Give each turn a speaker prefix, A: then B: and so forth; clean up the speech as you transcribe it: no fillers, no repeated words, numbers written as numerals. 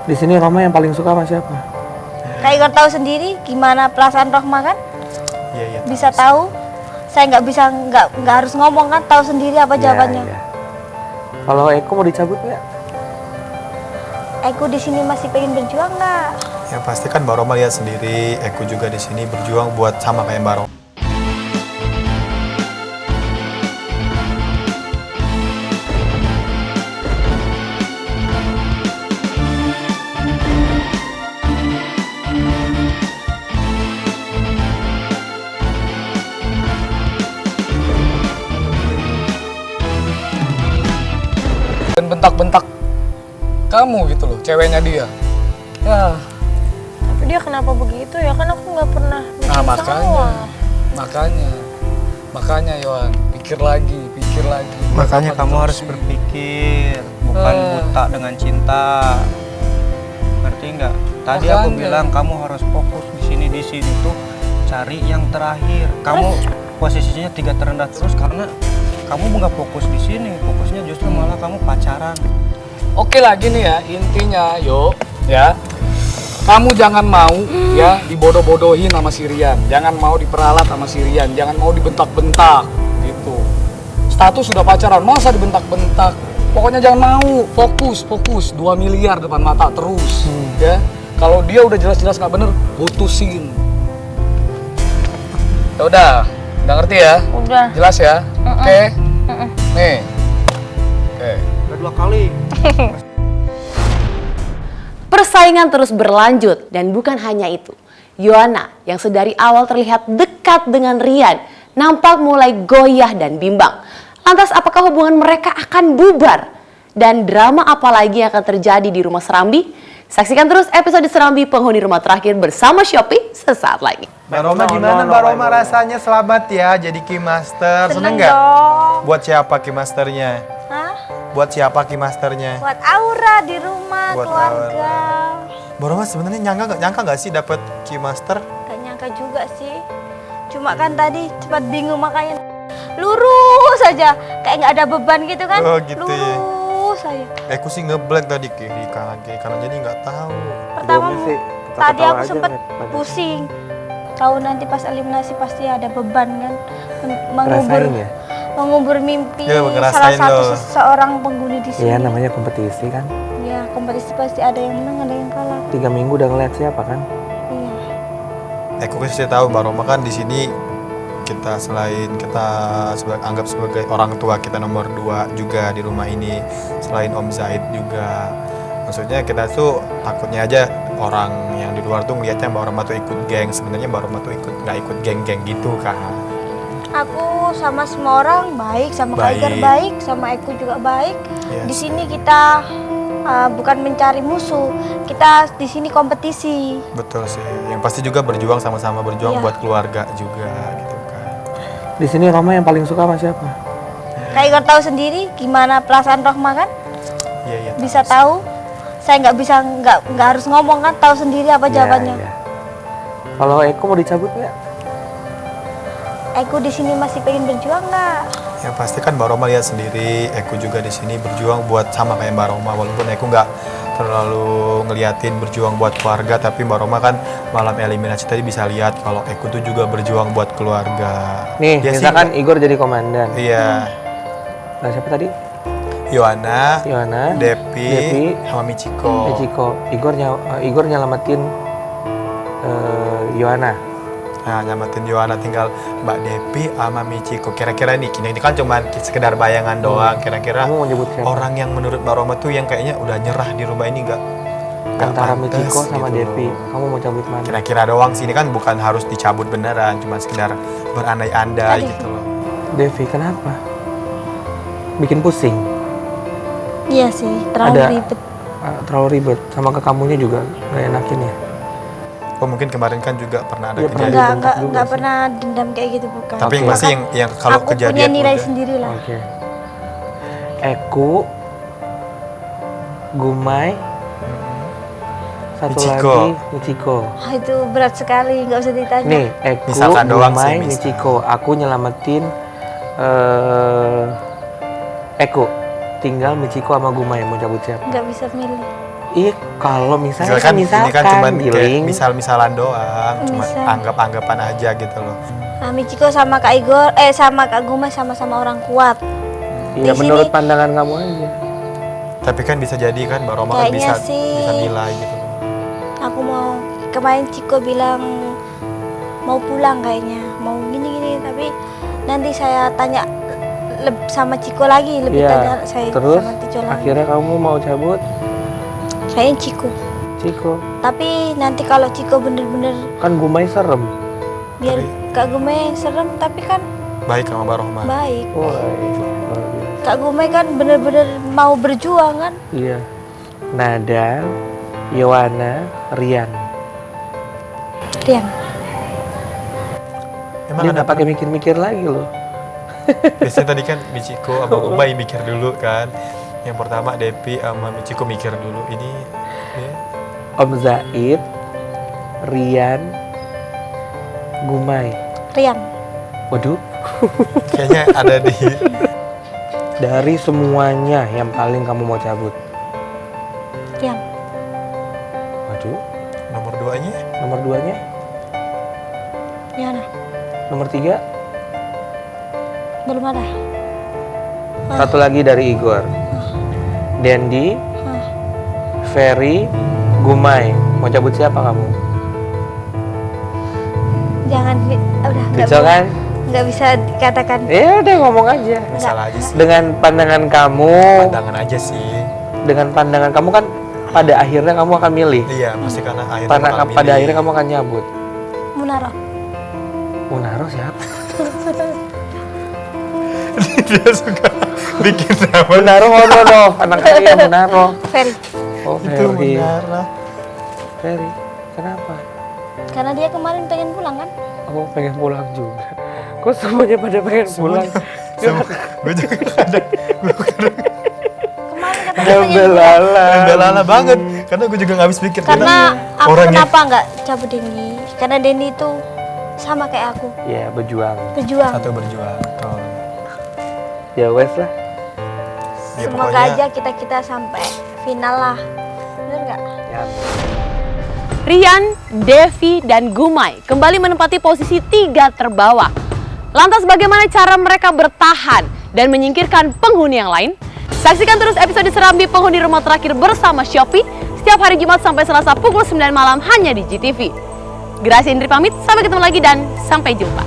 A: Di sini Roma yang paling suka sama siapa?
B: Kak Igor tahu sendiri gimana perasaan Rohma kan?
C: Iya.
B: Bisa tahu. Saya nggak harus ngomong kan, tahu sendiri apa jawabannya.
A: Iya. Kalau Eko mau dicabut nggak?
B: Eko di sini masih pengen berjuang nggak?
C: Yang pasti kan Mbak Roma lihat sendiri, Eko juga di sini berjuang buat sama kayak Mbak Roma.
D: Dan bentak-bentak kamu gitu loh, ceweknya dia. Ya,
E: Tapi dia kenapa begitu ya? Kan aku nggak pernah bikin
D: nah
E: salah.
D: makanya Yohan, pikir lagi.
F: Makanya
D: Kenapa
F: kamu
D: gitu
F: harus
D: sih?
F: berpikir, bukan buta dengan cinta. Ngerti nggak? Tadi aku
D: Makanya.
F: bilang kamu harus fokus di sini tuh cari yang terakhir. Kamu posisinya 3 terendah terus karena kamu nggak fokus di sini. Fokusnya justru malah kamu pacaran.
D: Oke lah gini ya, intinya yuk ya. Kamu jangan mau ya dibodoh-bodohin sama si Rian. Jangan mau diperalat sama si Rian. Jangan mau dibentak-bentak gitu. Status sudah pacaran, masa dibentak-bentak? Pokoknya jangan mau, fokus. 2 miliar depan mata terus ya. Kalau dia udah jelas-jelas nggak bener, putusin. Ya udah ngerti ya?
E: Udah.
D: Jelas ya? Oke. Nih. Oke.
F: Udah 2 kali.
G: Persaingan terus berlanjut dan bukan hanya itu. Yohana yang sedari awal terlihat dekat dengan Rian nampak mulai goyah dan bimbang. Lantas apakah hubungan mereka akan bubar? Dan drama apa lagi yang akan terjadi di rumah Serambi? Saksikan terus episode Serambi Penghuni Rumah Terakhir bersama Shopee sesaat lagi.
C: Mbak Roma gimana Mbak Roma rasanya? Selamat ya jadi Keymaster. Seneng nggak?
B: dong.
C: Buat siapa Keymasternya?
B: Hah?
C: Buat siapa Keymasternya?
B: Buat Aura di rumah,
C: Buat
B: keluarga.
C: Mbak Roma sebenarnya nyangka nggak sih dapat Keymaster?
B: Gak nyangka juga sih. Cuma kan tadi cepat bingung makanya lurus aja. Kayak nggak ada beban gitu kan.
C: Oh, gitu ya.
B: Lurus aja.
C: Aku sih ngeblank tadi kiri kanan jadi nggak tahu.
B: Pertama
A: Sebelumnya sih,
B: tadi
A: ketawa
B: aku
A: aja,
B: sempet
A: Mat.
B: pusing. Tahu nanti pas eliminasi pasti ada beban kan. Mengubur
A: Rasain ya?
B: mengubur mimpi
C: Ya,
B: salah
C: ngerasain
B: satu
C: loh.
B: seorang penghuni di sini.
A: Iya, namanya kompetisi kan.
B: Ya, kompetisi pasti ada yang menang, ada yang kalah.
A: 3 minggu udah ngeliat siapa kan?
B: Iya.
C: Aku kasih tahu Mbak Roma kan di sini selain kita anggap sebagai orang tua kita nomor 2 juga di rumah ini, selain Om Zaid juga. Maksudnya kita tuh takutnya aja orang yang di luar tuh ngeliatnya Mbak Roma tuh ikut geng, sebenarnya Mbak Roma tuh nggak ikut geng-geng gitu kan.
B: Aku sama semua orang baik, sama Kak
C: Baik.
B: Igar baik, sama Eko juga baik.
C: Yes.
B: Di sini kita bukan mencari musuh, kita di sini kompetisi.
C: Betul sih, yang pasti juga berjuang sama-sama berjuang
B: Iya.
C: buat keluarga juga gitu kan.
A: Di sini Roma yang paling suka sama siapa?
B: Kak Igor tahu sendiri gimana perasaan Rohma kan?
C: Iya.
B: Bisa tahu. Saya nggak harus ngomong kan, tahu sendiri apa jawabannya.
A: Iya. Kalau Eko mau dicabut nggak?
B: Eko di sini masih pengen berjuang nggak?
C: Yang pasti kan Mbak Roma lihat sendiri, Eko juga di sini berjuang buat sama kayak Mbak Roma, walaupun Eko nggak terlalu ngeliatin berjuang buat keluarga, tapi Mbak Roma kan malam eliminasi tadi bisa lihat kalau Eko tuh juga berjuang buat keluarga.
A: Nih,
C: Dia sih
A: misalkan Igor jadi komandan.
C: iya,
A: Nah, siapa tadi?
C: Yohana,
A: Yohana,
C: Depi, sama Michiko.
A: Michiko. Igor nyelamatin Yohana.
C: Nah, nyamatin Yohana, tinggal Mbak Depi sama Michiko. Kira-kira nih, ini kan cuma sekedar bayangan doang. Kira-kira
A: Kamu mau nyebut siapa?
C: orang yang menurut Mbak Roma tuh yang kayaknya udah nyerah di rumah ini nggak
A: Antara
C: pantes
A: Michiko sama
C: gitu.
A: Depi. Kamu mau cabut mana?
C: Kira-kira doang sih, ini kan bukan harus dicabut beneran, cuma sekedar berandai-andai gitu loh.
A: Devi, kenapa? Bikin pusing.
B: Iya sih, terlalu
A: Ada-
B: ribet.
A: Terlalu ribet. Sama ke kamunya juga nggak enakin ya?
C: Oh mungkin kemarin kan juga pernah ada
A: Iya, pernah
C: kejadian.
A: dibentak juga
B: Nggak
A: sih.
B: pernah dendam kayak gitu bukan.
C: Tapi yang
A: Oke.
C: pasti yang kalau
B: aku
C: kejadian
B: punya nilai
C: udah-
B: sendiri lah.
A: Oke. Eko, Gumai, satu
C: Michiko.
A: lagi Michiko.
B: Ah, itu berat sekali, nggak usah ditanya.
A: Nih, Eko,
C: Misalkan doang
A: Gumai,
C: sih, misal.
A: Michiko. Aku nyelamatin Eko. Tinggal Michiko sama Gumai, mau cabut siapa?
B: Nggak bisa milih.
A: Iya, kalau
C: Misalkan ini kan cuma kayak
A: Giling.
C: misal-misalan doang, cuma
B: Misal.
C: anggap-anggapan aja gitu loh.
B: Nah, Michiko sama Kak Igor, sama Kak Gumay sama-sama orang kuat.
A: Iya,
B: Di
A: menurut
B: sini-
A: pandangan kamu aja.
C: Tapi kan bisa jadi kan Mbak Roma kan
B: Kayaknya
C: bisa
B: sih-
C: bisa nilai gitu.
B: Aku mau, kemarin Ciko bilang mau pulang kayaknya, mau gini-gini, tapi nanti saya tanya sama Ciko lagi, lebih
A: Iya.
B: tanya saya
A: Terus
B: sama Tico lagi.
A: akhirnya kamu mau cabut,
B: Kayaknya Ciko.
A: Ciko.
B: Tapi nanti kalau Ciko bener-bener
A: Kan Gumay serem.
B: biar Kak Gumay serem, tapi kan
C: Baik sama Mbak Roma.
B: baik.
A: Wah, luar biasa.
B: Kak Gumay kan bener-bener mau berjuang kan.
A: Iya. Nada, Yowana, Rian.
B: Rian.
C: Emang
A: Dia
C: ada
A: nggak pakai mikir-mikir lagi loh.
C: biasanya tadi kan Michiko sama Umay mikir dulu kan. Yang pertama Depi sama Michiko mikir dulu. Ini ya.
A: Om Zaid, Rian, Gumay.
B: Rian.
A: Waduh,
C: Kayaknya ada di
A: dari semuanya yang paling kamu mau cabut.
B: Rian.
A: Waduh,
C: nomor 2-nya.
A: nomor 2-nya,
B: Yana.
A: nomor 3,
B: Belum ada.
A: satu lagi dari Igor. Dendi, Ferry, Gumay. Mau cabut siapa kamu?
B: Jangan udah
A: Kecil kan?
B: nggak bisa dikatakan.
A: Ya udah ngomong aja.
C: Salah aja sih.
A: Dengan pandangan kamu,
C: Pandangan aja sih.
A: dengan pandangan kamu kan pada akhirnya kamu akan milih.
C: Iya, pasti karena akhirnya bakal
A: Pada
C: milih.
A: akhirnya kamu akan nyabut.
B: Munaro.
A: Munaro siapa?
C: Dia suka bikin nama.
A: Munaro, no, anak kaya Munaro.
B: Ferry.
A: Oh,
C: Itu
A: Ferry.
C: Munara.
A: Ferry, kenapa?
B: Karena dia kemarin pengen pulang kan.
A: Aku pengen pulang juga. Kok semuanya pada pengen pulang?
C: Gue juga kadang
B: Kemarin katanya pengen pulang.
A: Belala.
C: belala banget. Karena gue juga gak habis pikir.
B: Karena aku
C: orangnya
B: kenapa nggak cabut Dendi? Karena Dendi itu sama kayak aku,
A: Ya, berjuang.
B: pejuang.
C: satu berjuang. Oh.
A: Ya wes lah.
C: Ya,
B: Semoga
C: pokoknya-
B: aja kita sampai final lah. Bener nggak?
A: Ya.
G: Rian, Devi, dan Gumay kembali menempati posisi 3 terbawah. Lantas bagaimana cara mereka bertahan dan menyingkirkan penghuni yang lain? Saksikan terus episode Serambi Penghuni Rumah Terakhir bersama Shopee setiap hari Jumat sampai Selasa pukul 9 malam hanya di GTV. Gracia Indri pamit, sampai ketemu lagi dan sampai jumpa.